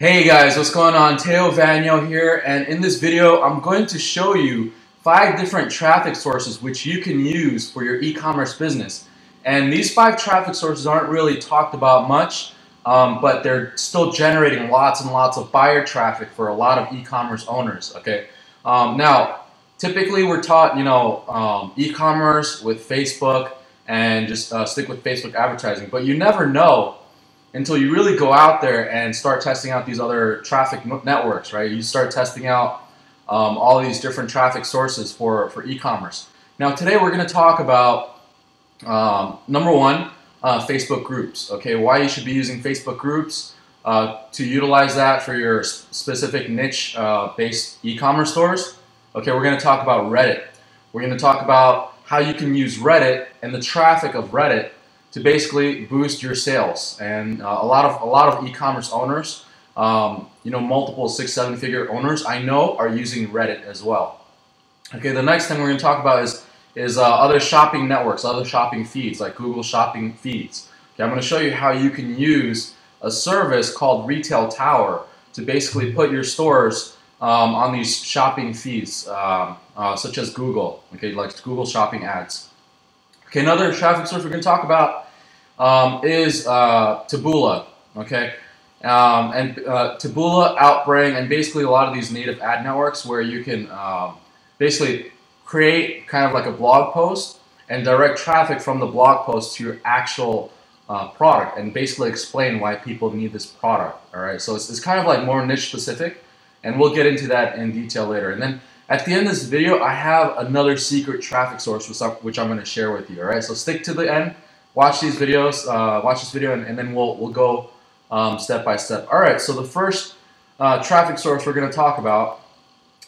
Hey guys, what's going on? Teo Vanyo here, and in this video I'm going to show you 5 different traffic sources which you can use for your e-commerce business. And these 5 traffic sources aren't really talked about much, but they're still generating lots and lots of buyer traffic for a lot of e-commerce owners. Okay, now typically we're taught, e-commerce with Facebook and just stick with Facebook advertising, but you never know until you really go out there and start testing out these other traffic networks, right? You start testing out all these different traffic sources for e-commerce. Now today we're going to talk about number one, Facebook groups. Okay, why you should be using Facebook groups to utilize that for your specific niche based e-commerce stores. Okay, we're going to talk about Reddit. We're going to talk about how you can use Reddit and the traffic of Reddit to basically boost your sales. And a lot of e-commerce owners, multiple 6-7 figure owners I know are using Reddit as well. Okay, the next thing we're going to talk about is other shopping networks, other shopping feeds like Google shopping feeds. Okay, I'm going to show you how you can use a service called Retail Tower to basically put your stores on these shopping feeds, such as Google. Okay, like Google shopping ads. Okay, another traffic source we're going to talk about is Taboola. Okay, Taboola, Outbrain, and basically a lot of these native ad networks where you can basically create kind of like a blog post and direct traffic from the blog post to your actual product and basically explain why people need this product. All right, so it's kind of like more niche specific, and we'll get into that in detail later. And then at the end of this video, I have another secret traffic source which I'm going to share with you. All right, so stick to the end, watch these videos, watch this video, and then we'll go step by step. All right, so the first traffic source we're going to talk about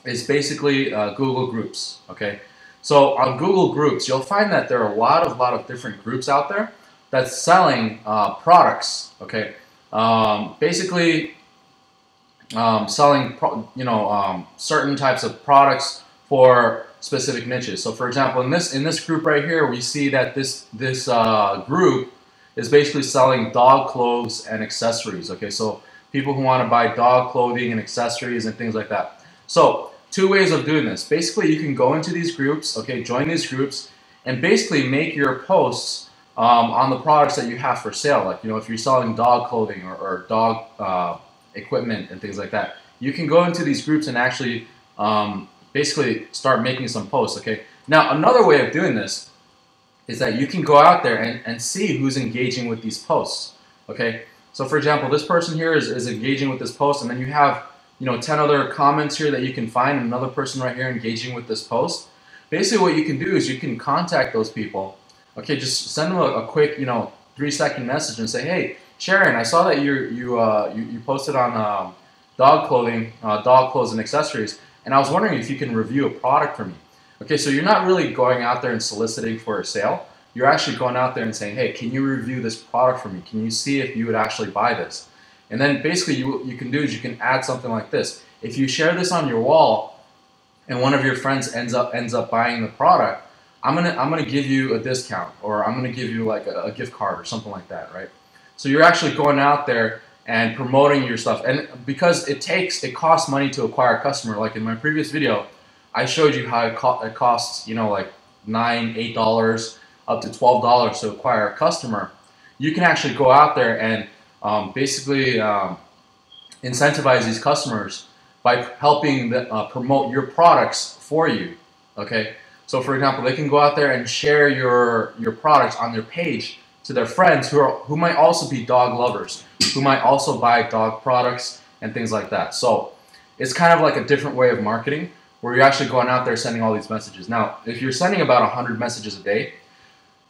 is basically Google Groups. Okay, so on Google Groups, you'll find that there are a lot of different groups out there that's selling products. Okay, basically selling certain types of products for specific niches. So for example, in this group right here, we see that this group is basically selling dog clothes and accessories. Okay, so people who want to buy dog clothing and accessories and things like that. So 2 ways of doing this. Basically, you can go into these groups, okay, join these groups, and basically make your posts on the products that you have for sale. Like, if you're selling dog clothing or dog equipment and things like that, you can go into these groups and actually basically start making some posts. Okay, now another way of doing this is that you can go out there and see who's engaging with these posts. Okay, so for example, this person here is engaging with this post, and then you have 10 other comments here that you can find, and another person right here engaging with this post. Basically what you can do is you can contact those people. Okay, just send them a quick 3-second message and say, hey Sharon, I saw that you posted on dog clothes and accessories, and I was wondering if you can review a product for me. Okay, so you're not really going out there and soliciting for a sale. You're actually going out there and saying, hey, can you review this product for me? Can you see if you would actually buy this? And then basically what you can do is you can add something like this. If you share this on your wall and one of your friends ends up buying the product, I'm gonna give you a discount, or I'm gonna give you like a gift card or something like that, right? So you're actually going out there and promoting your stuff, and because it costs money to acquire a customer. Like in my previous video, I showed you how it costs like $9, $8 up to $12 to acquire a customer. You can actually go out there and basically incentivize these customers by helping promote your products for you. Okay, so for example, they can go out there and share your products on their page to their friends who might also be dog lovers, who might also buy dog products and things like that. So it's kind of like a different way of marketing where you're actually going out there sending all these messages. Now, if you're sending about 100 messages a day,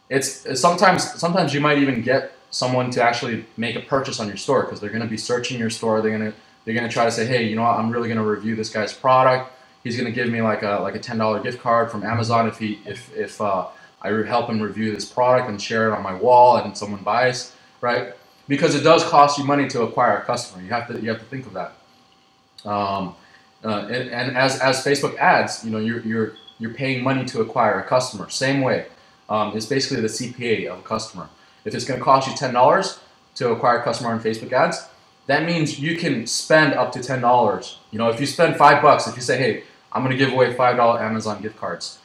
it's sometimes you might even get someone to actually make a purchase on your store, because they're going to be searching your store. They're gonna try to say, hey, I'm really going to review this guy's product. He's going to give me like a $10 gift card from Amazon if I help him review this product and share it on my wall and someone buys, right? Because it does cost you money to acquire a customer. You have to think of that. And as Facebook ads, you're paying money to acquire a customer. Same way, it's basically the CPA of a customer. If it's going to cost you $10 to acquire a customer on Facebook ads, that means you can spend up to $10. You know, if you spend $5, if you say, hey, I'm going to give away $5 Amazon gift cards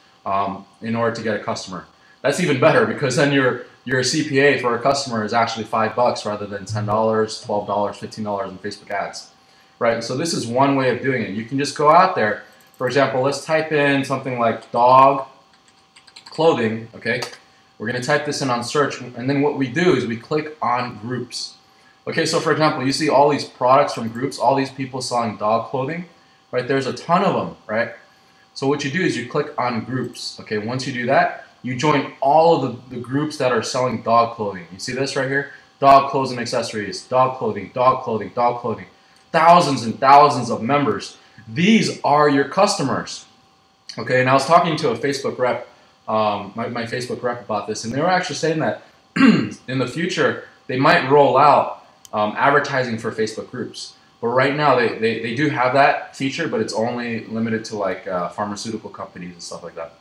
in order to get a customer, that's even better, because then your CPA for a customer is actually $5 rather than $10, $12, $15 in Facebook ads, right? So this is one way of doing it. You can just go out there. For example, let's type in something like dog clothing, okay? We're going to type this in on search, and then what we do is we click on groups. Okay, so for example, you see all these products from groups, all these people selling dog clothing, right? There's a ton of them, right? So what you do is you click on groups, okay? Once you do that, you join all of the groups that are selling dog clothing. You see this right here? Dog clothes and accessories, dog clothing, dog clothing, dog clothing. Thousands and thousands of members. These are your customers, okay? And I was talking to a Facebook rep, my Facebook rep about this, and they were actually saying that in the future, they might roll out advertising for Facebook groups. But right now, they do have that feature, but it's only limited to like pharmaceutical companies and stuff like that.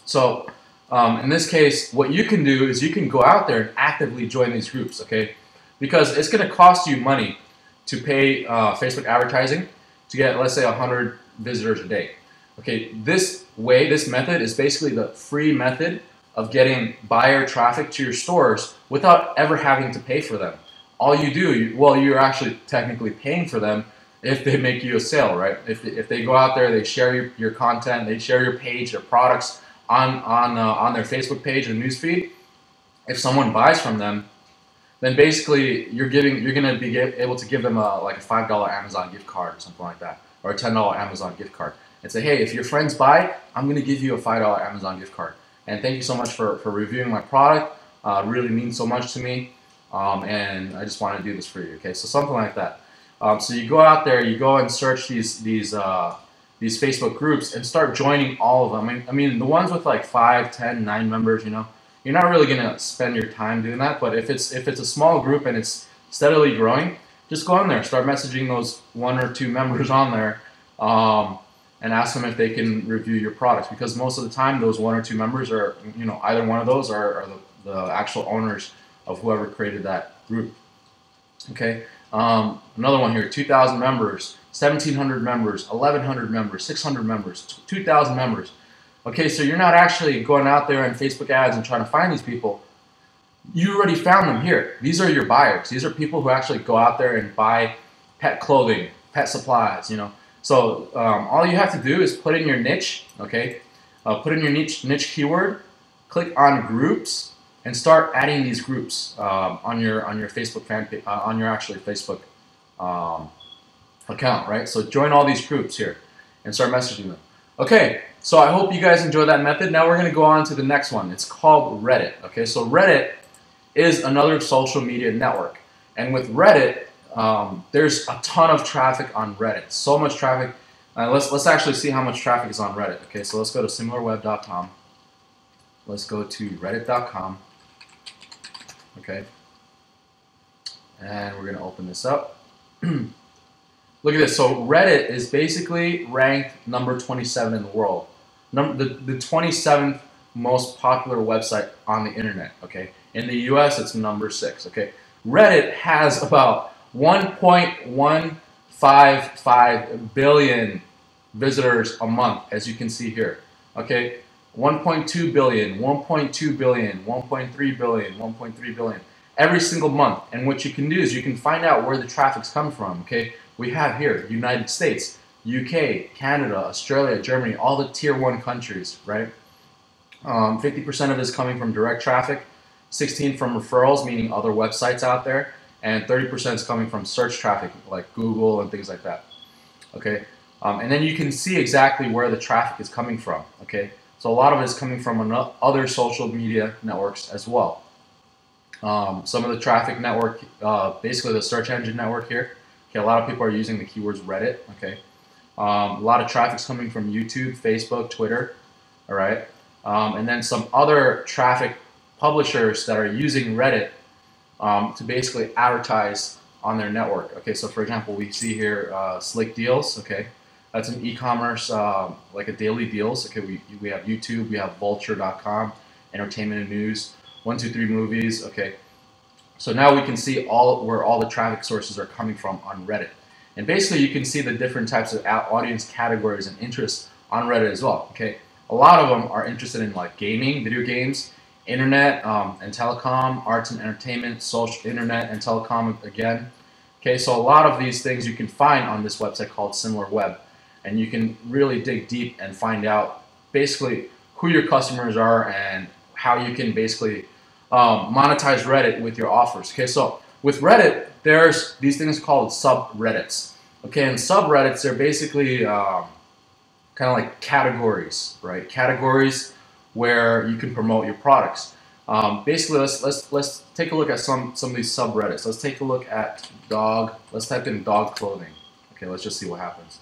So in this case, what you can do is you can go out there and actively join these groups, okay? Because it's going to cost you money to pay Facebook advertising to get, let's say, 100 visitors a day. Okay, this way, this method is basically the free method of getting buyer traffic to your stores without ever having to pay for them. All you do, well, you're actually technically paying for them if they make you a sale, right? If they go out there, they share your content, they share your page, their products on their Facebook page and newsfeed. If someone buys from them, then basically you're going to be able to give them like a $5 Amazon gift card or something like that, or a $10 Amazon gift card, and say, hey, if your friends buy, I'm going to give you a $5 Amazon gift card. And thank you so much for reviewing my product. Really means so much to me. And I just want to do this for you, okay? So something like that. So you go out there, you go and search these Facebook groups and start joining all of them. I mean, the ones with like 5, 10, 9 members, you know, you're not really gonna spend your time doing that. But if it's a small group and it's steadily growing, just go on there, start messaging those 1 or 2 members on there, and ask them if they can review your products. Because most of the time, those 1 or 2 members are, you know, either one of those are the actual owners of whoever created that group. Okay, another one here: 2,000 members, 1,700 members, 1,100 members, 600 members, 2,000 members. Okay, so you're not actually going out there on Facebook ads and trying to find these people. You already found them here. These are your buyers. These are people who actually go out there and buy pet clothing, pet supplies, you know. So all you have to do is put in your niche, okay? Put in your niche keyword, click on groups, and start adding these groups on your Facebook fan page, on your actually Facebook account, right? So join all these groups here and start messaging them. Okay, so I hope you guys enjoy that method. Now we're going to go on to the next one. It's called Reddit. Okay, so Reddit is another social media network, and with Reddit, there's a ton of traffic on Reddit. So much traffic. Let's actually see how much traffic is on Reddit. Okay, so let's go to similarweb.com. Let's go to reddit.com. Okay, and we're going to open this up. Look at this. So Reddit is basically ranked number 27 in the world. The 27th most popular website on the internet. Okay, in the US it's number 6. Okay, Reddit has about 1.155 billion visitors a month, as you can see here. Okay, 1.2 billion, 1.2 billion, 1.3 billion, 1.3 billion every single month. And what you can do is you can find out where the traffic's come from. Okay, we have here United States, UK, Canada, Australia, Germany, all the tier 1 countries, right? 50% of it is coming from direct traffic, 16% from referrals, meaning other websites out there, and 30% is coming from search traffic like Google and things like that. Okay, and then you can see exactly where the traffic is coming from. Okay, so a lot of it is coming from other social media networks as well. Some of the traffic network, basically the search engine network here. Okay, a lot of people are using the keywords Reddit. Okay, a lot of traffic's coming from YouTube, Facebook, Twitter. All right, and then some other traffic publishers that are using Reddit to basically advertise on their network. Okay, so for example, we see here Slick Deals. Okay, that's an e-commerce, like a daily deals. Okay, we have YouTube, we have Vulture.com, entertainment and news, 123 Movies. Okay, So now we can see where all the traffic sources are coming from on Reddit. And basically you can see the different types of audience categories and interests on Reddit as well. Okay, a lot of them are interested in like gaming, video games, internet and telecom, arts and entertainment, social, internet and telecom again. Okay, so a lot of these things you can find on this website called SimilarWeb, and you can really dig deep and find out basically who your customers are and how you can basically monetize Reddit with your offers. Okay, so with Reddit, there's these things called subreddits. Okay, and subreddits, they're basically kind of like categories, right? Categories where you can promote your products. Basically, let's take a look at some of these subreddits. Let's take a look at dog. Let's type in dog clothing. Okay, let's just see what happens.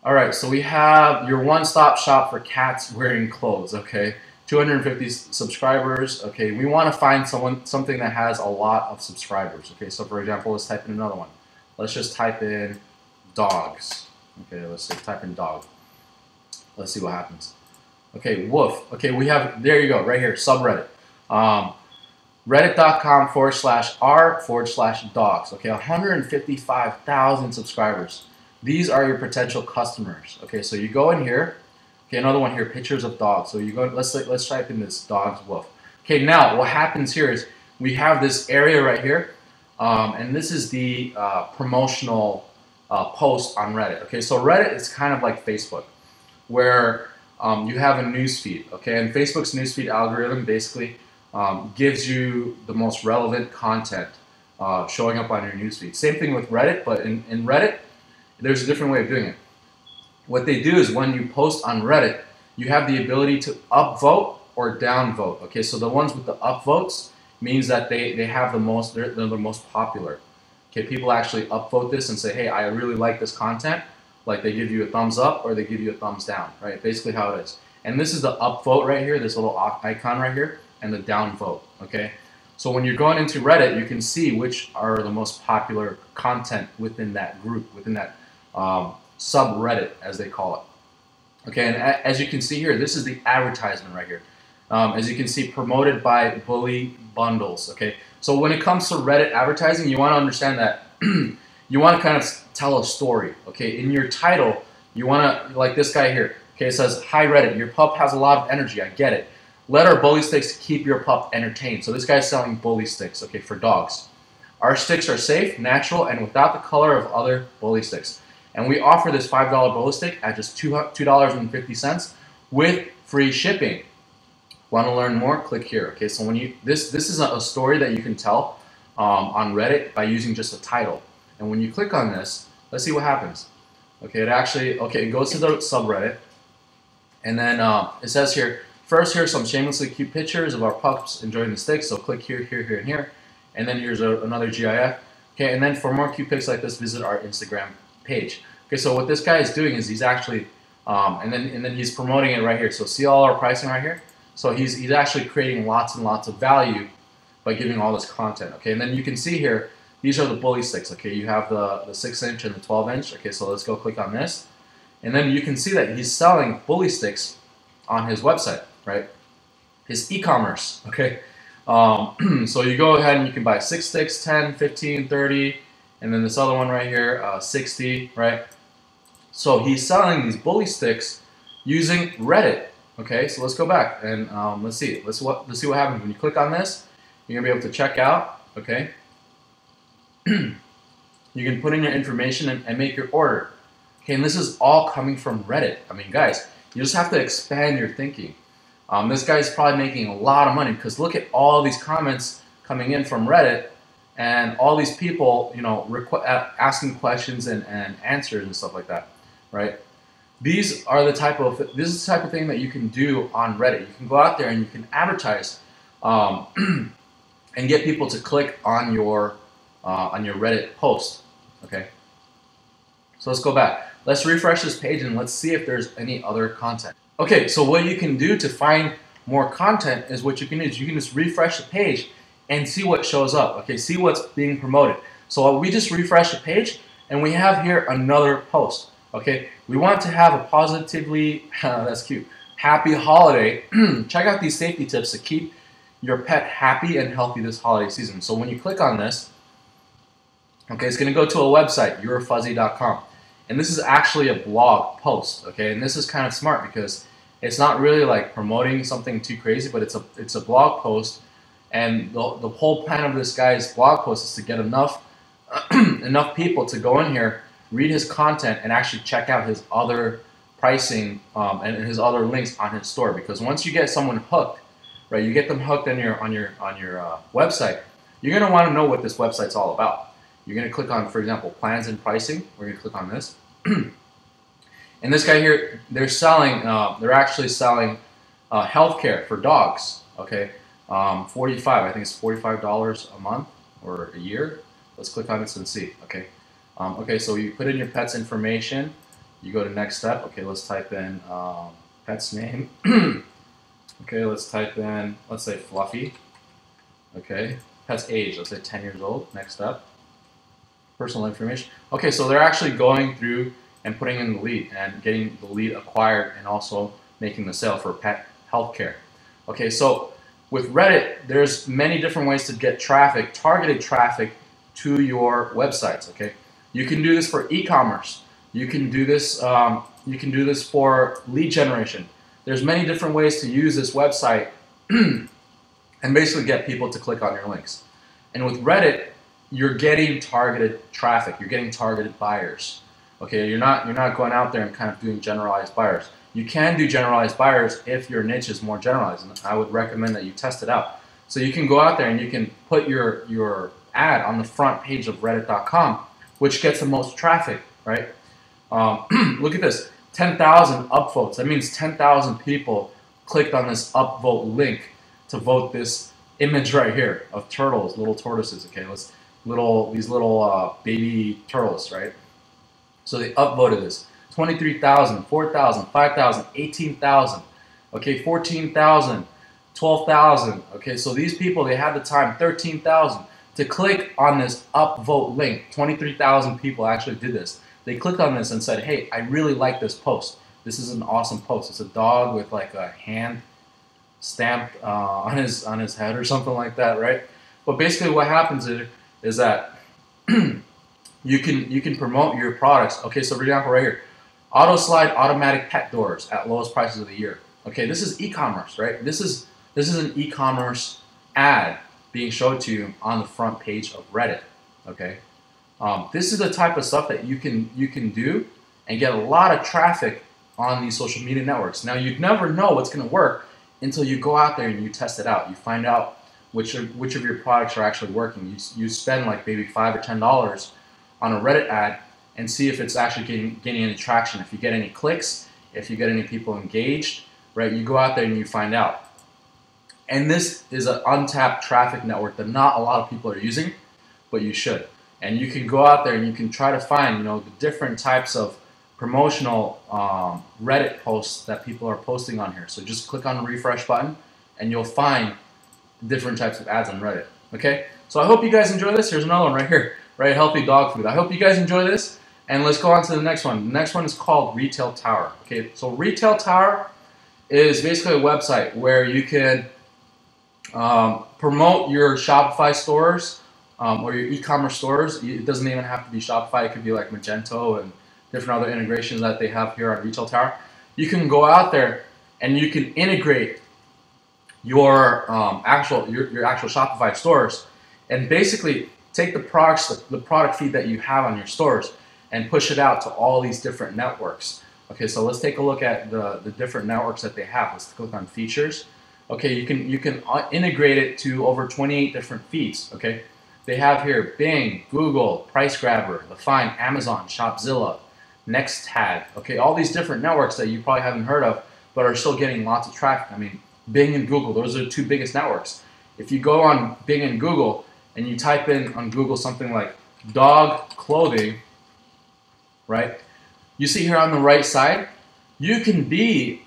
All right, so we have your one-stop shop for cats wearing clothes. Okay, 250 subscribers. Okay, we want to find something that has a lot of subscribers. Okay, so for example, let's type in another one. Let's just type in dogs. Okay, let's just type in dog. Let's see what happens. Okay, woof. Okay, we have, there you go, right here, subreddit. Reddit.com/r/dogs. Okay, 155,000 subscribers. These are your potential customers. Okay, so you go in here. Okay, another one here, pictures of dogs. So you go, let's type in this dogs woof. Okay, now what happens here is we have this area right here, and this is the promotional post on Reddit. Okay, so Reddit is kind of like Facebook, where you have a newsfeed. Okay, and Facebook's newsfeed algorithm basically gives you the most relevant content showing up on your newsfeed. Same thing with Reddit, but in Reddit, there's a different way of doing it. What they do is when you post on Reddit, you have the ability to upvote or downvote. Okay, so the ones with the upvotes means that they have the most, they're the most popular. Okay, people actually upvote this and say, hey, I really like this content. Like they give you a thumbs up or they give you a thumbs down, right? Basically how it is. And this is the upvote right here, this little icon right here, and the downvote, okay? So when you're going into Reddit, you can see which are the most popular content within that group, within that subreddit, as they call it. Okay, and as you can see here, this is the advertisement right here. As you can see, promoted by Bully Bundles, okay? So when it comes to Reddit advertising, you want to understand that you want to kind of tell a story, okay? In your title, you want to, like this guy here, okay, it says, hi Reddit, your pup has a lot of energy, I get it. Let our bully sticks keep your pup entertained. So this guy's selling bully sticks, okay, for dogs. Our sticks are safe, natural, and without the color of other bully sticks. And we offer this $5 bully stick at just $2.50 with free shipping. Want to learn more? Click here. Okay, so when you this is a story that you can tell on Reddit by using just a title. And when you click on this, let's see what happens. Okay, it goes to the subreddit, and then it says here, first here's some shamelessly cute pictures of our pups enjoying the sticks. So click here, here, here, and here, and then here's another GIF. Okay, and then for more cute pics like this, visit our Instagram page. Okay, so what this guy is doing is he's actually, and then he's promoting it right here. So see all our pricing right here. So he's actually creating lots and lots of value by giving all this content. Okay, and then you can see here, these are the bully sticks. Okay, you have the 6-inch and the 12-inch. Okay, so let's go click on this, and then you can see that he's selling bully sticks on his website, right? His e-commerce. Okay, so you go ahead and you can buy 6 sticks, 10, 15, 30, and then this other one right here, 60, right? So he's selling these bully sticks using Reddit. Okay, so let's go back and let's see what happens when you click on this. You're gonna be able to check out. Okay, you can put in your information and make your order. Okay, and this is all coming from Reddit. I mean, guys, you just have to expand your thinking. This guy's probably making a lot of money because look at all these comments coming in from Reddit and all these people, you know, asking questions and answers and stuff like that, right? This is the type of thing that you can do on Reddit. You can go out there and you can advertise and get people to click on your Reddit post. Okay. So let's go back. Let's refresh this page and let's see if there's any other content. Okay. So what you can do to find more content is what you can do is you can just refresh the page and see what shows up. Okay. See what's being promoted. So we just refresh the page and we have here another post. Okay, we want to have a positively, that's cute, happy holiday. Check out these safety tips to keep your pet happy and healthy this holiday season. So when you click on this, okay, it's going to go to a website, yourfuzzy.com. And this is actually a blog post, okay? And this is kind of smart because it's not really like promoting something too crazy, but it's a blog post. And the whole plan of this guy's blog post is to get enough enough people to go in here, read his content, and actually check out his other pricing and his other links on his store. Because once you get someone hooked, right, you get them hooked on your website, you're gonna want to know what this website's all about. You're gonna click on, for example, plans and pricing. We're gonna click on this, and this guy here, they're selling. They're actually selling healthcare for dogs. Okay, 45. I think it's $45 a month or a year. Let's click on this and see. Okay. Okay, so you put in your pet's information. You go to next step. Okay, let's type in pet's name. Okay, let's type in, let's say Fluffy. Okay, pet's age, let's say 10 years old. Next step. Personal information. Okay, so they're actually going through and putting in the lead and getting the lead acquired and also making the sale for pet healthcare. Okay, so with Reddit, there's many different ways to get traffic, targeted traffic to your websites. Okay, you can do this for e-commerce. You can do this. You can do this for lead generation. There's many different ways to use this website and basically get people to click on your links. And with Reddit, you're getting targeted traffic. You're getting targeted buyers. Okay, you're not going out there and kind of doing generalized buyers. You can do generalized buyers if your niche is more generalized, and I would recommend that you test it out. So you can go out there and you can put your ad on the front page of reddit.com, which gets the most traffic, right? Look at this, 10,000 upvotes. That means 10,000 people clicked on this upvote link to vote this image right here of turtles, little tortoises. Okay, these little baby turtles, right? So they upvoted this. 23,000, 4,000, 5,000, 18,000. Okay, 14,000, 12,000. Okay, so these people, they had the time, 13,000. To click on this upvote link. 23,000 people actually did this. They clicked on this and said, hey, I really like this post. This is an awesome post. It's a dog with like a hand stamped on his head or something like that, right? But basically what happens is that you can promote your products. Okay, so for example right here, auto slide automatic pet doors at lowest prices of the year. Okay, this is e-commerce, right? This is an e-commerce ad being showed to you on the front page of Reddit. Okay, this is the type of stuff that you can do and get a lot of traffic on these social media networks. Now you'd never know what's going to work until you go out there and you test it out. You find out which of your products are actually working. You spend like maybe $5 or $10 on a Reddit ad and see if it's actually getting any traction. If you get any clicks, if you get any people engaged, right? You go out there and you find out. And this is an untapped traffic network that not a lot of people are using, but you should. And you can go out there and you can try to find, the different types of promotional Reddit posts that people are posting on here. So just click on the refresh button and you'll find different types of ads on Reddit. Okay? So I hope you guys enjoy this. Here's another one right here, right? Healthy dog food. I hope you guys enjoy this. And let's go on to the next one. The next one is called Retail Tower. Okay, so Retail Tower is basically a website where you can promote your Shopify stores or your e-commerce stores. It doesn't even have to be Shopify. It could be like Magento and different other integrations that they have here on Retail Tower. You can go out there and you can integrate your actual Shopify stores and basically take the product feed that you have on your stores and push it out to all these different networks. Okay, so let's take a look at the different networks that they have. Let's click on features. Okay, you can integrate it to over 28 different feeds. Okay, they have here Bing, Google, Price Grabber, The Find, Amazon, Shopzilla, Nextag. Okay, all these different networks that you probably haven't heard of, but are still getting lots of traffic. I mean, Bing and Google, those are the two biggest networks. If you go on Bing and Google and you type in on Google something like dog clothing, right? You see here on the right side, you can be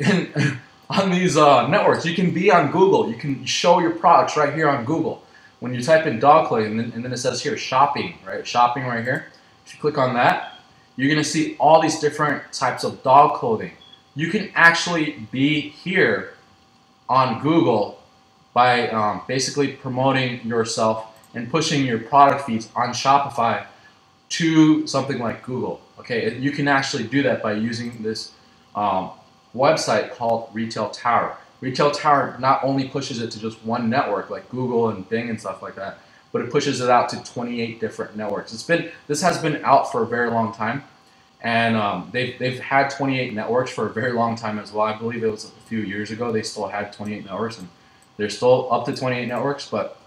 on these networks. You can be on Google. You can show your products right here on Google. When you type in dog clothing, and then it says here shopping, right? Shopping right here. If you click on that, you're gonna see all these different types of dog clothing. You can actually be here on Google by basically promoting yourself and pushing your product feeds on Shopify to something like Google. Okay, you can actually do that by using this website called Retail Tower. Retail Tower not only pushes it to just one network like Google and Bing and stuff like that, but it pushes it out to 28 different networks. This has been out for a very long time, and they've had 28 networks for a very long time as well. I believe it was a few years ago they still had 28 networks, and they're still up to 28 networks. But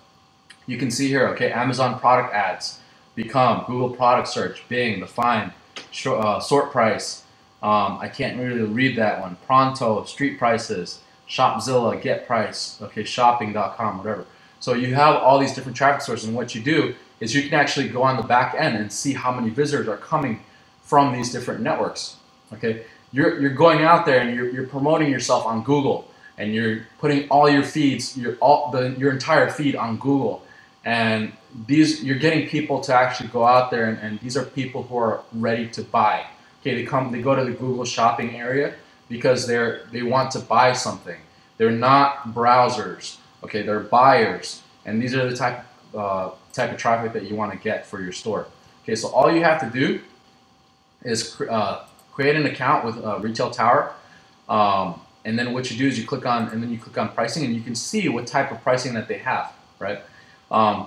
you can see here, okay, Amazon product ads, Become, Google product search, Bing, Define, Sort Price. I can't really read that one. Pronto, Street Prices, Shopzilla, Get Price, okay, Shopping.com, whatever. So you have all these different traffic sources, and what you do is you can actually go on the back end and see how many visitors are coming from these different networks. Okay, you're going out there and you're promoting yourself on Google, and you're putting all your feeds, your entire feed on Google, and you're getting people to actually go out there, and these are people who are ready to buy. Okay, they go to the Google shopping area because they want to buy something. They're not browsers. Okay, they're buyers, and these are the type of traffic that you want to get for your store. Okay, so all you have to do is create an account with Retail Tower, and then what you do is you click on pricing, and you can see what type of pricing that they have, right?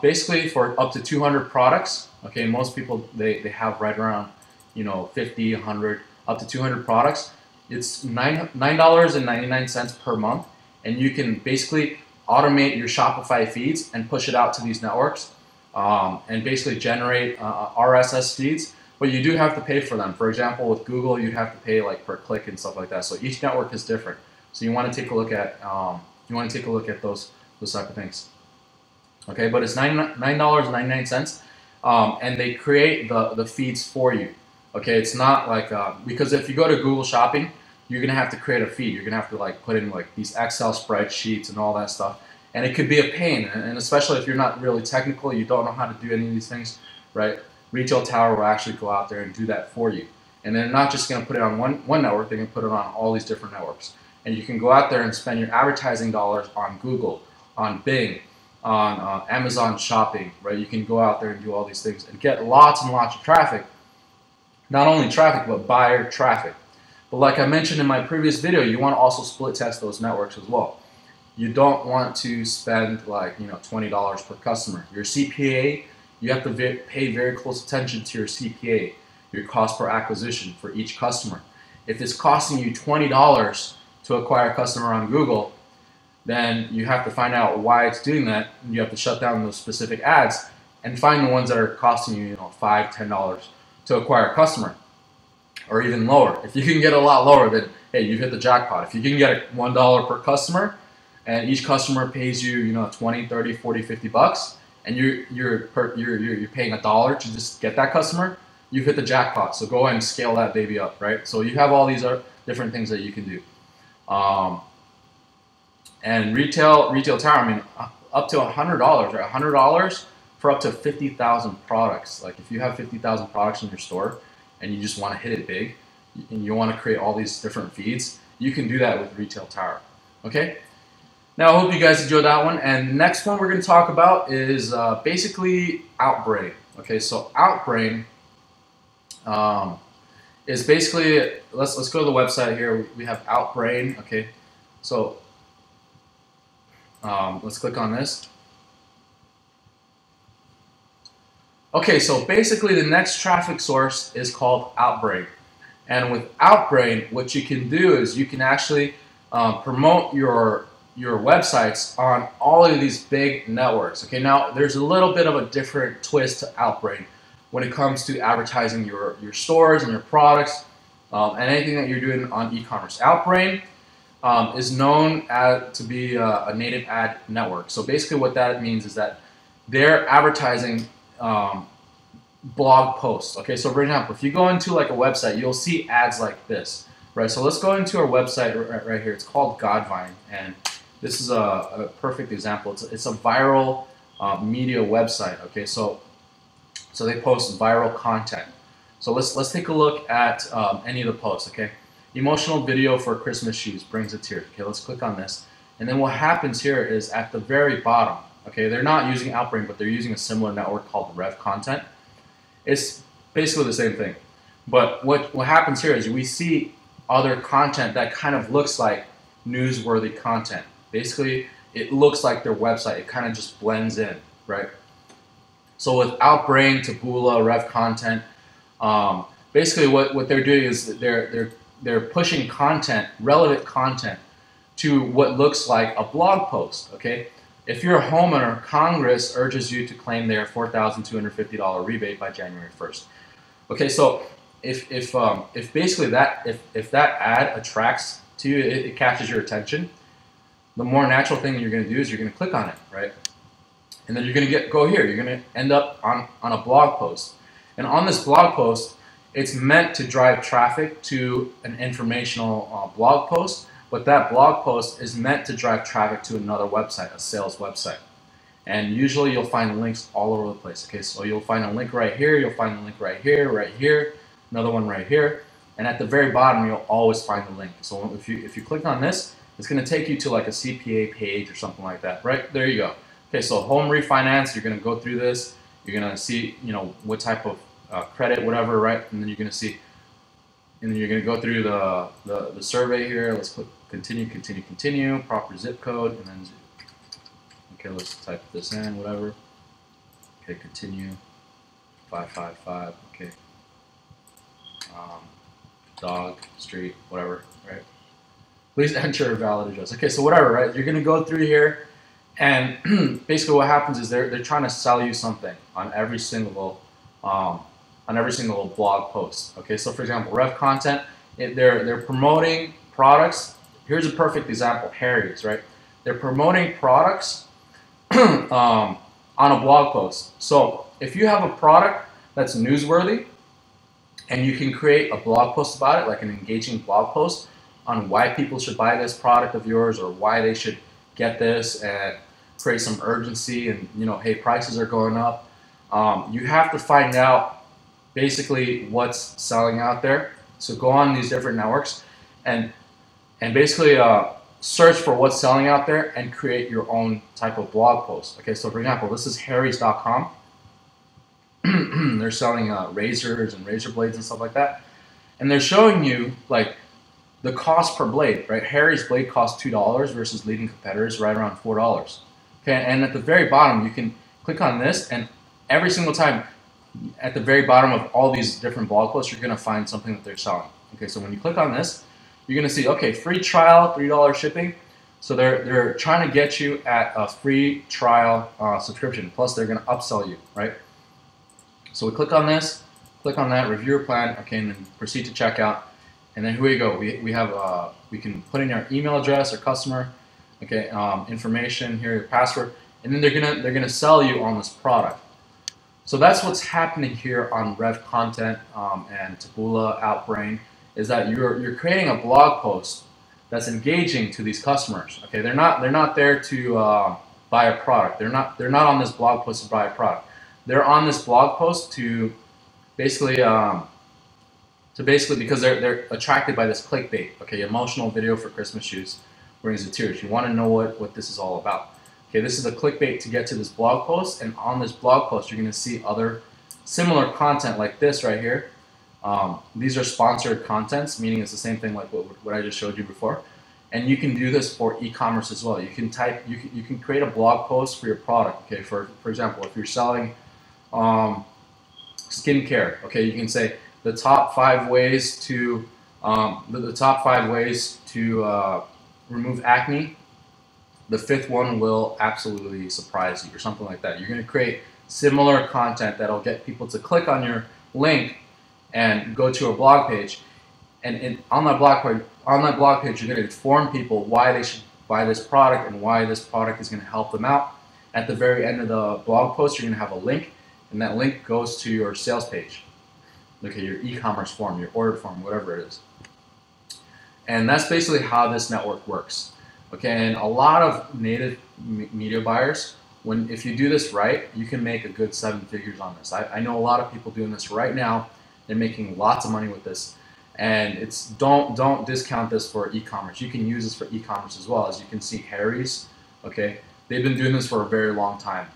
Basically, for up to 200 products, okay, most people they have right around 50, 100, up to 200 products. It's $9.99 per month, and you can basically automate your Shopify feeds and push it out to these networks, and basically generate RSS feeds. But you do have to pay for them. For example, with Google, you'd have to pay like per click and stuff like that. So each network is different. So you want to take a look at those type of things. Okay, but it's $9.99, and they create the feeds for you. Okay, it's not like because if you go to Google Shopping, you're gonna have to create a feed. You're gonna have to like put in like these Excel spreadsheets and all that stuff, and it could be a pain. And especially if you're not really technical, you don't know how to do any of these things, right? Retail Tower will actually go out there and do that for you. And they're not just gonna put it on one network; they're gonna put it on all these different networks. And you can go out there and spend your advertising dollars on Google, on Bing, on Amazon Shopping, right? You can go out there and do all these things and get lots and lots of traffic. Not only traffic, but buyer traffic. But like I mentioned in my previous video, you want to also split test those networks as well. You don't want to spend like $20 per customer. Your CPA, you have to pay very close attention to your CPA, your cost per acquisition for each customer. If it's costing you $20 to acquire a customer on Google, then you have to find out why it's doing that. You have to shut down those specific ads and find the ones that are costing you $5, $10 to acquire a customer, or even lower. If you can get a lot lower, then hey, you've hit the jackpot. If you can get $1 per customer, and each customer pays you 20, 30, 40, 50 bucks, and you're paying $1 to just get that customer, you've hit the jackpot. So go ahead and scale that baby up, right? So you have all these different things that you can do. And retail Tower, I mean, up to $100, right? $100 for up to 50,000 products. Like if you have 50,000 products in your store and you just want to hit it big and you want to create all these different feeds, you can do that with Retail Tower. Okay. Now I hope you guys enjoyed that one. And the next one we're going to talk about is basically Outbrain. Okay, so Outbrain is basically let's go to the website here. We have Outbrain. Okay, so let's click on this. Okay, so basically the next traffic source is called Outbrain. And with Outbrain, what you can do is you can actually promote your websites on all of these big networks. Okay, now there's a little bit of a different twist to Outbrain when it comes to advertising your stores and your products and anything that you're doing on e-commerce. Outbrain is known to be a native ad network. So basically what that means is that they're advertising blog posts. Okay, so for example, if you go into like a website, you'll see ads like this, right? So let's go into our website right here. It's called Godvine, and this is a perfect example. It's a viral media website. Okay, so they post viral content. So let's take a look at any of the posts. Okay, emotional video for Christmas shoes brings it here. Okay, let's click on this, And then what happens here is at the very bottom, okay, they're not using Outbrain, but they're using a similar network called Rev Content. It's basically the same thing. But what happens here is we see other content that kind of looks like newsworthy content. Basically, it looks like their website. It kind of just blends in, right? So with Outbrain, Taboola, Rev Content, basically what they're doing is they're pushing content, relevant content, to what looks like a blog post. Okay, if you're a homeowner, Congress urges you to claim their $4,250 rebate by January 1st. Okay, so if basically if that ad attracts to you, it catches your attention, the more natural thing you're going to do is you're going to click on it, right? And then you're going to go here. You're going to end up on a blog post. And on this blog post, it's meant to drive traffic to an informational blog post, but that blog post is meant to drive traffic to another website, a sales website. And usually you'll find links all over the place. Okay, so you'll find a link right here, you'll find a link right here, another one right here, and at the very bottom you'll always find the link. So if you click on this, it's going to take you to like a CPA page or something like that. Right there you go. Okay, so home refinance, you're going to go through this. You're going to see, what type of credit, whatever, right? And then you're going to see, and then you're going to go through the survey here. Let's click continue, proper zip code, and then okay, let's type this in, whatever. Okay, continue, 555. Okay, dog, street, whatever, right? Please enter a valid address. Okay, so whatever, right? You're going to go through here, and basically what happens is they're trying to sell you something on every single blog post. Okay, so for example, Rev Content, they're promoting products. Here's a perfect example, Harry's, right? They're promoting products on a blog post. So if you have a product that's newsworthy and you can create a blog post about it, like an engaging blog post on why people should buy this product of yours or why they should get this, and create some urgency and, hey, prices are going up. You have to find out basically what's selling out there. So go on these different networks and basically search for what's selling out there and create your own type of blog post. Okay, so for example, this is harrys.com. They're selling razors and razor blades and stuff like that. And they're showing you like the cost per blade, right? Harry's blade costs $2 versus leading competitors right around $4. Okay, and at the very bottom, you can click on this, and every single time at the very bottom of all these different blog posts, you're gonna find something that they're selling. Okay, so when you click on this, you're gonna see, okay, free trial, $3 shipping. So they're trying to get you at a free trial subscription, plus they're gonna upsell you, right? So we click on this, click on that, review your plan, okay, and then proceed to checkout. And then here we go. We can put in our email address, our customer, okay, information here, your password, and then they're gonna sell you on this product. So that's what's happening here on Rev Content and Taboola, Outbrain, is that you're creating a blog post that's engaging to these customers. Okay, they're not there to buy a product. They're not on this blog post to buy a product. They're on this blog post to basically because they're attracted by this clickbait. Okay, emotional video for Christmas shoes brings the tears. You want to know what this is all about. Okay, this is a clickbait to get to this blog post, and on this blog post you're going to see other similar content like this right here. These are sponsored contents, meaning it's the same thing like what I just showed you before. And you can do this for e-commerce as well. You can create a blog post for your product. Okay, for example, if you're selling skincare, okay, you can say the top 5 ways to remove acne. The 5th one will absolutely surprise you, or something like that. You're going to create similar content that'll get people to click on your link and go to a blog page. And on that blog page, you're going to inform people why they should buy this product and why this product is going to help them out. At the very end of the blog post, you're going to have a link, and that link goes to your sales page. Okay, your e-commerce form, your order form, whatever it is. And that's basically how this network works. Okay, and a lot of native media buyers, if you do this right, you can make a good 7 figures on this. I know a lot of people doing this right now. They're making lots of money with this. And it's don't discount this for e-commerce. You can use this for e-commerce as well. As you can see, Harry's, okay, they've been doing this for a very long time,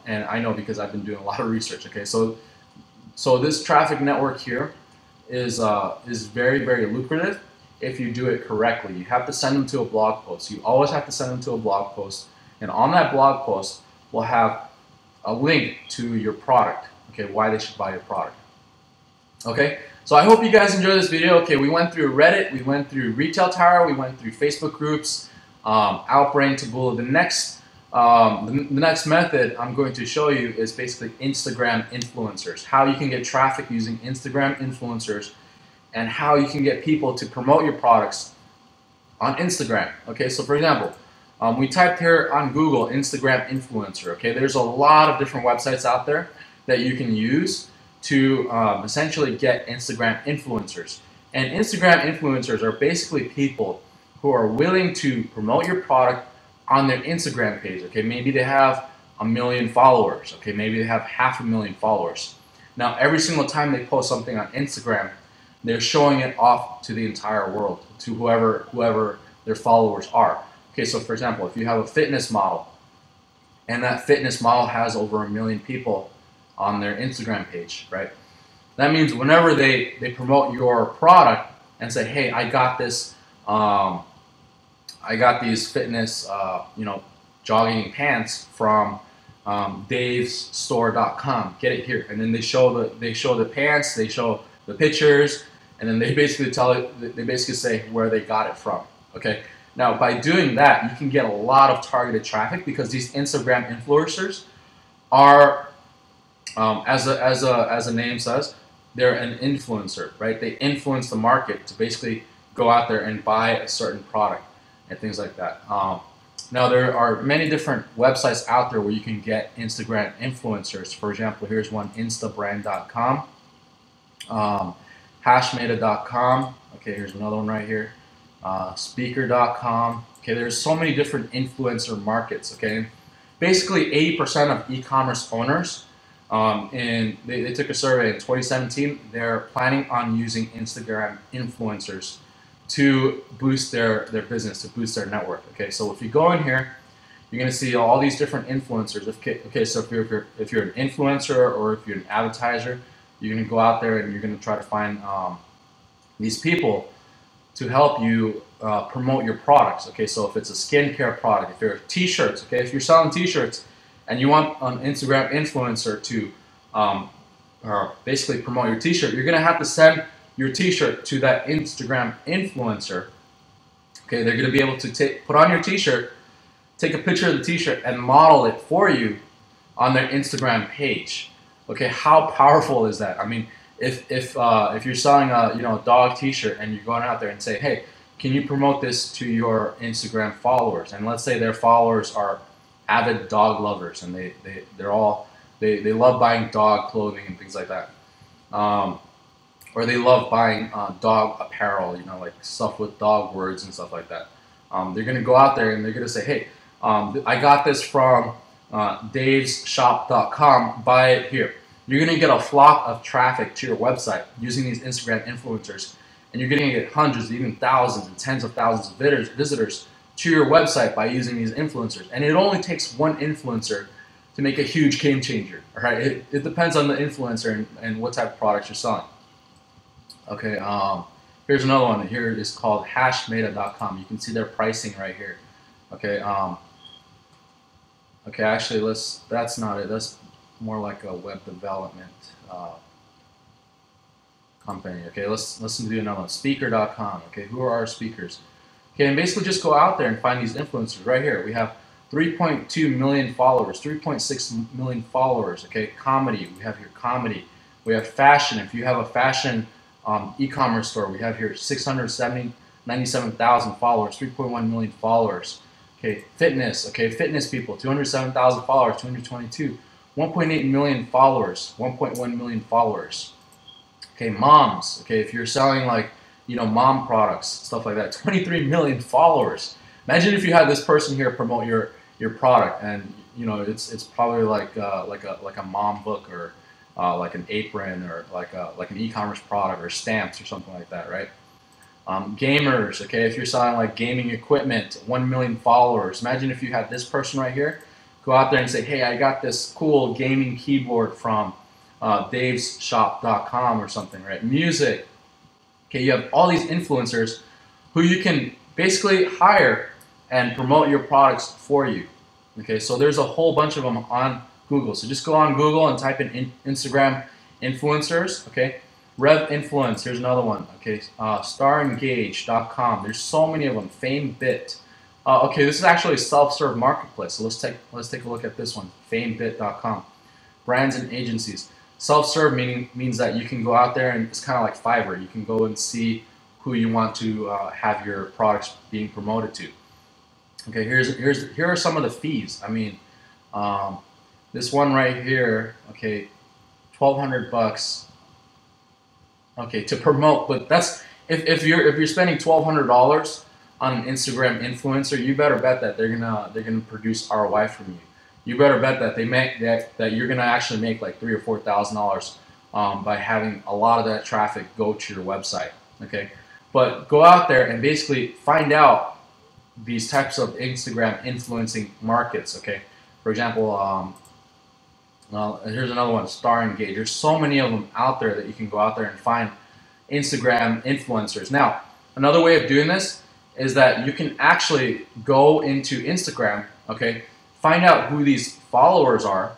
and I know because I've been doing a lot of research. Okay, so this traffic network here is very lucrative if you do it correctly. You have to send them to a blog post. You always have to send them to a blog post, and on that blog post will have a link to your product. Okay, why they should buy your product. Okay, so I hope you guys enjoyed this video. Okay, we went through Reddit, we went through Retail Tower, we went through Facebook groups, Outbrain, Taboola. The next method I'm going to show you is basically Instagram influencers. How you can get traffic using Instagram influencers, and how you can get people to promote your products on Instagram. Okay, so for example, we typed here on Google Instagram influencer. Okay, there's a lot of different websites out there that you can use to essentially get Instagram influencers. And Instagram influencers are basically people who are willing to promote your product on their Instagram page. Okay, maybe they have 1 million followers. Okay, maybe they have 500,000 followers. Now, every single time they post something on Instagram, they're showing it off to the entire world, to whoever their followers are. Okay, so for example, if you have a fitness model, and that fitness model has over 1 million people on their Instagram page, right? That means whenever they promote your product and say, hey, I got this, I got these fitness, jogging pants from davesstore.com. Get it here, and then they show the pants, they show the pictures, and then they basically say where they got it from. Okay. Now, by doing that, you can get a lot of targeted traffic because these Instagram influencers are as the name says, they're an influencer, right? They influence the market to basically go out there and buy a certain product and things like that. Now, there are many different websites out there where you can get Instagram influencers. For example, here's one, instabrand.com, hashmeta.com. Okay, here's another one right here, speaker.com. Okay, there's so many different influencer markets. Okay, basically 80% of e-commerce owners, and they took a survey in 2017, they're planning on using Instagram influencers to boost their business, to boost their network. Okay, so if you go in here, you're going to see all these different influencers. Okay, so if you're an influencer or if you're an advertiser, you're going to go out there and you're going to try to find these people to help you promote your products. Okay, so if it's a skincare product, if you're t-shirts, okay, if you're selling t-shirts and you want an Instagram influencer to basically promote your t-shirt, you're going to have to send your t-shirt to that Instagram influencer. Okay, they're going to be able to put on your t-shirt, take a picture of the t-shirt, and model it for you on their Instagram page. Okay, how powerful is that? I mean, if you're selling a dog t-shirt and you're going out there and say, hey, can you promote this to your Instagram followers? And let's say their followers are avid dog lovers, and they love buying dog clothing and things like that, or they love buying dog apparel, like stuff with dog words and stuff like that. They're gonna go out there and they're gonna say, hey, I got this from davesshop.com, buy it here. You're gonna get a flock of traffic to your website using these Instagram influencers, and you're gonna get hundreds, even thousands and tens of thousands of visitors to your website by using these influencers. And it only takes one influencer to make a huge game changer. All right, it depends on the influencer and what type of products you're selling. Okay, here's another one. Here is called hashmeta.com. You can see their pricing right here. Okay, okay, actually, that's not it. That's more like a web development company. Okay, let's do another one. Speaker.com. Okay, who are our speakers? Okay, and basically just go out there and find these influencers right here. We have 3.2 million followers, 3.6 million followers. Okay, comedy. We have here comedy. We have fashion. If you have a fashion e-commerce store, we have here 697,000 followers, 3.1 million followers. Okay, fitness. Okay, fitness people, 207,000 followers, 222. 1.8 million followers, 1.1 million followers. Okay, moms. Okay, if you're selling like mom products, stuff like that, 23 million followers. Imagine if you had this person here promote your product, and it's probably like a mom book or like an apron or like an e-commerce product or stamps or something like that, right? Gamers, okay, if you're selling like gaming equipment, 1 million followers. Imagine if you had this person right here go out there and say, hey, I got this cool gaming keyboard from davesshop.com or something, right? Music, okay, you have all these influencers who you can basically hire and promote your products for you. Okay, so there's a whole bunch of them on Google. So just go on Google and type in Instagram influencers, okay? Rev Influence, here's another one, okay? Starengage.com, there's so many of them. FameBit. Okay, this is actually a self-serve marketplace. So let's take a look at this one, FameBit.com. Brands and agencies. Self-serve means that you can go out there and it's kind of like Fiverr. You can go and see who you want to have your products being promoted to. Okay, here are some of the fees. I mean, this one right here, okay, $1,200. Okay, to promote, but that's if you're spending $1,200 on an Instagram influencer, you better bet that they're gonna produce ROI from you. You better bet that that you're gonna actually make like $3,000 or $4,000 by having a lot of that traffic go to your website. Okay, but go out there and basically find out these types of Instagram influencing markets. Okay, for example, here's another one, Starengage. There's so many of them out there that you can go out there and find Instagram influencers. Now, another way of doing this is that you can actually go into Instagram, okay, find out who these followers are,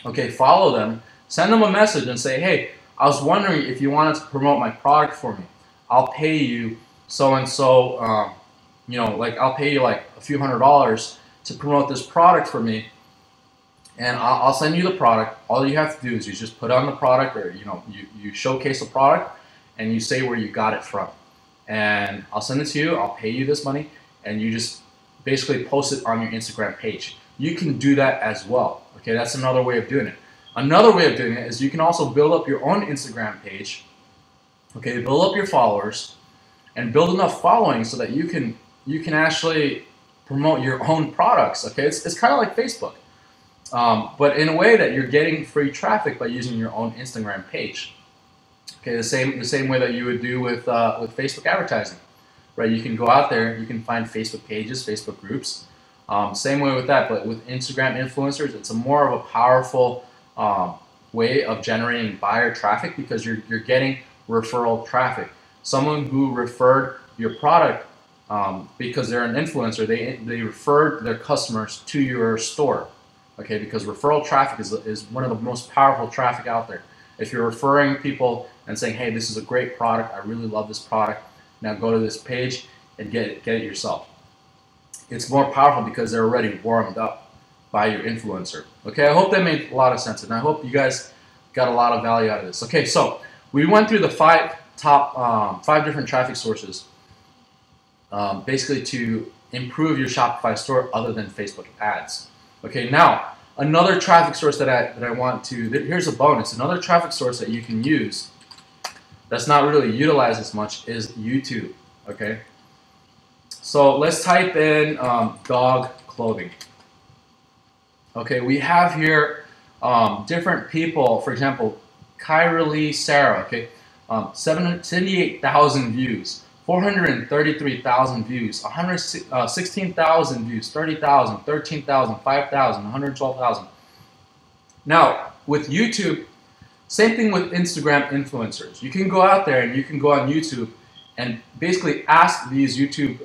okay, follow them, send them a message and say, hey, I was wondering if you wanted to promote my product for me. I'll pay you so-and-so, you know, like I'll pay you like a few $100s to promote this product for me. And I'll send you the product. All you have to do is you just put on the product, or you showcase the product and you say where you got it from. And I'll send it to you, I'll pay you this money, and you just basically post it on your Instagram page. You can do that as well. Okay, that's another way of doing it. Another way of doing it is you can also build up your own Instagram page. Okay, build up your followers and build enough following so that you can actually promote your own products. Okay, it's kind of like Facebook. But in a way that you're getting free traffic by using your own Instagram page. Okay, the same way that you would do with Facebook advertising, right? You can go out there, you can find Facebook pages, Facebook groups. Same way with that, but with Instagram influencers, it's a more of a powerful way of generating buyer traffic because you're getting referral traffic. Someone who referred your product because they're an influencer, they referred their customers to your store. Okay, because referral traffic is one of the most powerful traffic out there. If you're referring people and saying, hey, this is a great product, I really love this product, now go to this page and get it yourself. It's more powerful because they're already warmed up by your influencer. Okay, I hope that made a lot of sense, and I hope you guys got a lot of value out of this. Okay, so we went through the five different traffic sources, basically to improve your Shopify store other than Facebook ads. Okay, now another traffic source that I want to, here's a bonus, another traffic source that you can use that's not really utilized as much is YouTube. Okay, so let's type in dog clothing. Okay, we have here different people, for example, Kyrie Sarah, okay, 78,000 views. 433,000 views, 116,000 views, 30,000, 13,000, 5,000, 112,000. Now, with YouTube, same thing with Instagram influencers. You can go out there and you can go on YouTube and basically ask these YouTube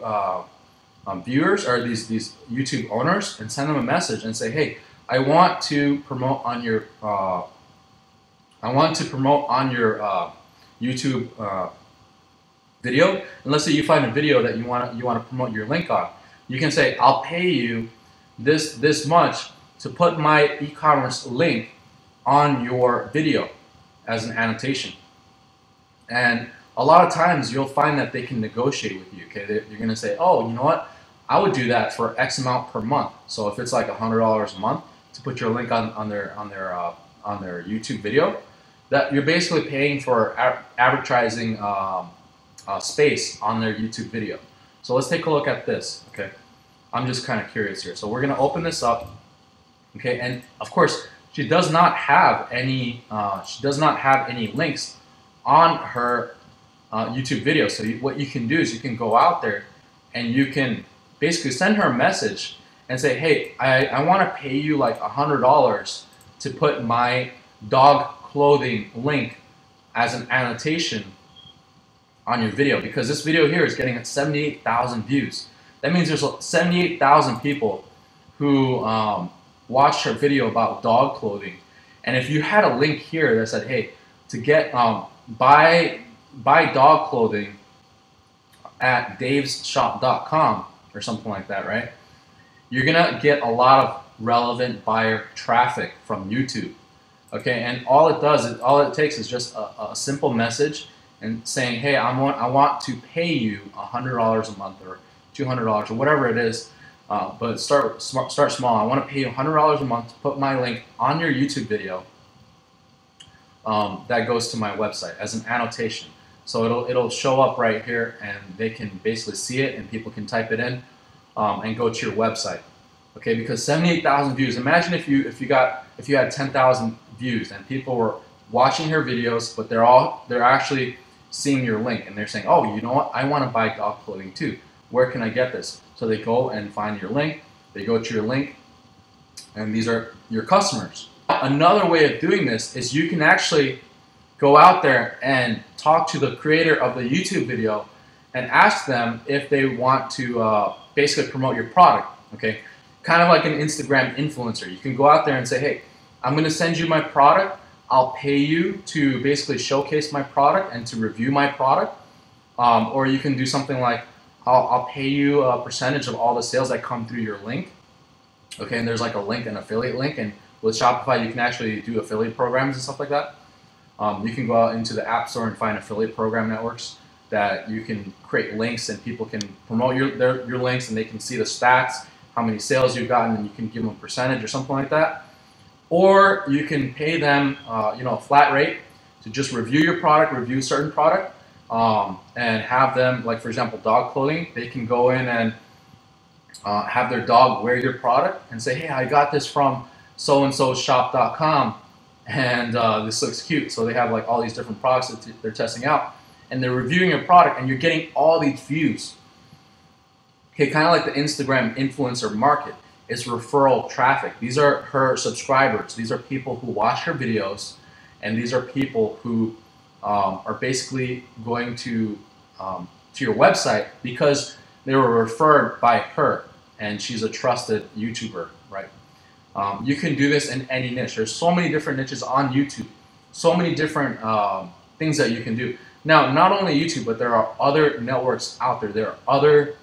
viewers or these YouTube owners and send them a message and say, hey, I want to promote on your YouTube video, and let's say you find a video that you want to promote your link on. You can say, I'll pay you this much to put my e-commerce link on your video as an annotation. And a lot of times you'll find that they can negotiate with you. Okay, you're going to say, oh, you know what? I would do that for X amount per month. So if it's like $100 a month to put your link on their YouTube video, that you're basically paying for advertising space on their YouTube video. So let's take a look at this. Okay, I'm just kind of curious here. So we're going to open this up. Okay, and of course, she does not have any links on her YouTube video. So what you can do is you can go out there and you can basically send her a message and say, hey, I want to pay you like $100 to put my dog clothing link as an annotation on your video, because this video here is getting 78,000 views. That means there's 78,000 people who watched her video about dog clothing. And if you had a link here that said, hey, to get buy dog clothing at davesshop.com or something like that, right? You're gonna get a lot of relevant buyer traffic from YouTube. Okay, and all it takes is just a simple message and saying, hey, I want to pay you $100 a month or $200 or whatever it is, but start small. I want to pay you $100 a month to put my link on your YouTube video that goes to my website as an annotation. So it'll show up right here, and they can basically see it, and people can type it in and go to your website. Okay, because 78,000 views. Imagine if you had 10,000 views and people were watching your videos, but they're actually seeing your link and they're saying, oh, you know what? I want to buy dog clothing too. Where can I get this? So they go and find your link. They go to your link, and these are your customers. Another way of doing this is you can actually go out there and talk to the creator of the YouTube video and ask them if they want to basically promote your product. Okay, kind of like an Instagram influencer. You can go out there and say, hey, I'm going to send you my product. I'll pay you to basically showcase my product and to review my product. Or you can do something like, I'll pay you a percentage of all the sales that come through your link. Okay, and there's like a link, an affiliate link, and with Shopify you can actually do affiliate programs and stuff like that. You can go out into the App Store and find affiliate program networks that you can create links, and people can promote your links, and they can see the stats, how many sales you've gotten, and you can give them a percentage or something like that. Or you can pay them a flat rate to just review your product, review a certain product, and have them, like for example, dog clothing. They can go in and have their dog wear your product and say, hey, I got this from so-and-so shop.com, and this looks cute. So they have like all these different products that they're testing out, and they're reviewing your product, and you're getting all these views. Okay, kind of like the Instagram influencer market. It's referral traffic. These are her subscribers. These are people who watch her videos, and these are people who are basically going to your website because they were referred by her, and she's a trusted YouTuber, right? You can do this in any niche. There's so many different niches on YouTube, so many different things that you can do. Now, not only YouTube, but there are other networks out there. There are other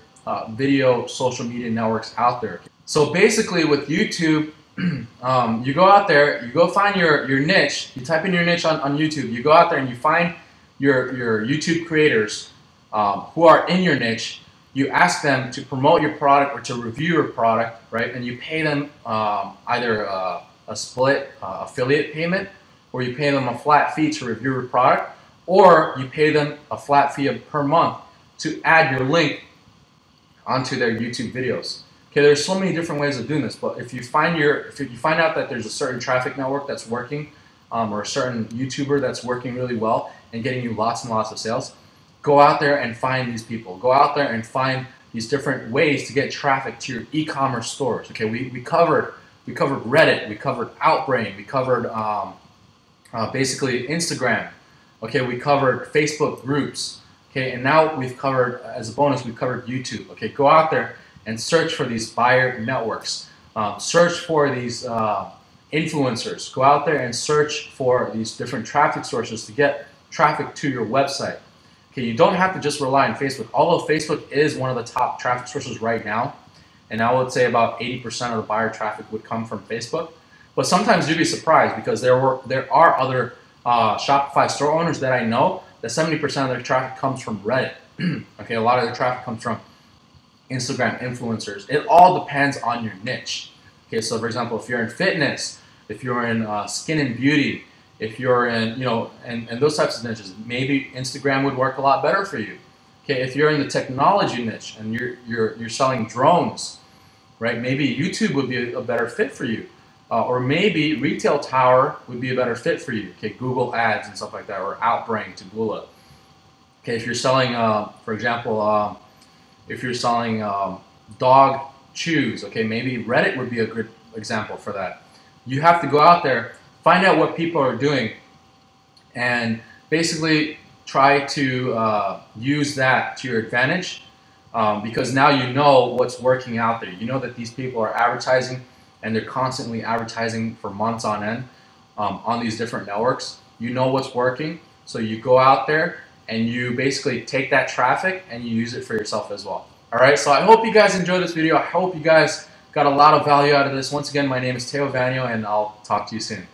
video social media networks out there. So basically with YouTube, you go out there, you go find your niche, you type in your niche on YouTube, you go out there and you find your YouTube creators who are in your niche. You ask them to promote your product or to review your product, right? And you pay them either a split affiliate payment, or you pay them a flat fee to review your product, or you pay them a flat fee per month to add your link onto their YouTube videos. Okay, there's so many different ways of doing this, but if you find out that there's a certain traffic network that's working, or a certain YouTuber that's working really well and getting you lots and lots of sales, go out there and find these people. Go out there and find these different ways to get traffic to your e-commerce stores. Okay, we covered Reddit, we covered Outbrain, we covered basically Instagram. Okay, we covered Facebook groups. Okay, and now we've covered, as a bonus, we've covered YouTube. Okay, go out there and search for these buyer networks. Search for these influencers. Go out there and search for these different traffic sources to get traffic to your website. Okay, you don't have to just rely on Facebook, although Facebook is one of the top traffic sources right now, and I would say about 80% of the buyer traffic would come from Facebook. But sometimes you'd be surprised, because there are other Shopify store owners that I know that 70% of their traffic comes from Reddit. Okay, a lot of their traffic comes from Instagram influencers. It all depends on your niche. Okay, so for example, if you're in fitness, if you're in skin and beauty, if you're in, and those types of niches, maybe Instagram would work a lot better for you. Okay, if you're in the technology niche and you're selling drones, right? Maybe YouTube would be a better fit for you. Or maybe retail tower would be a better fit for you. Okay, Google Ads and stuff like that, or Outbrain, Taboola. Okay, if you're selling, for example, if you're selling dog chews, okay, maybe Reddit would be a good example for that. You have to go out there, find out what people are doing, and basically try to use that to your advantage, because now you know what's working out there. You know that these people are advertising, and they're constantly advertising for months on end on these different networks. You know what's working, so you go out there and you basically take that traffic and you use it for yourself as well. Alright, so I hope you guys enjoyed this video. I hope you guys got a lot of value out of this. Once again, my name is Teo Vanio, and I'll talk to you soon.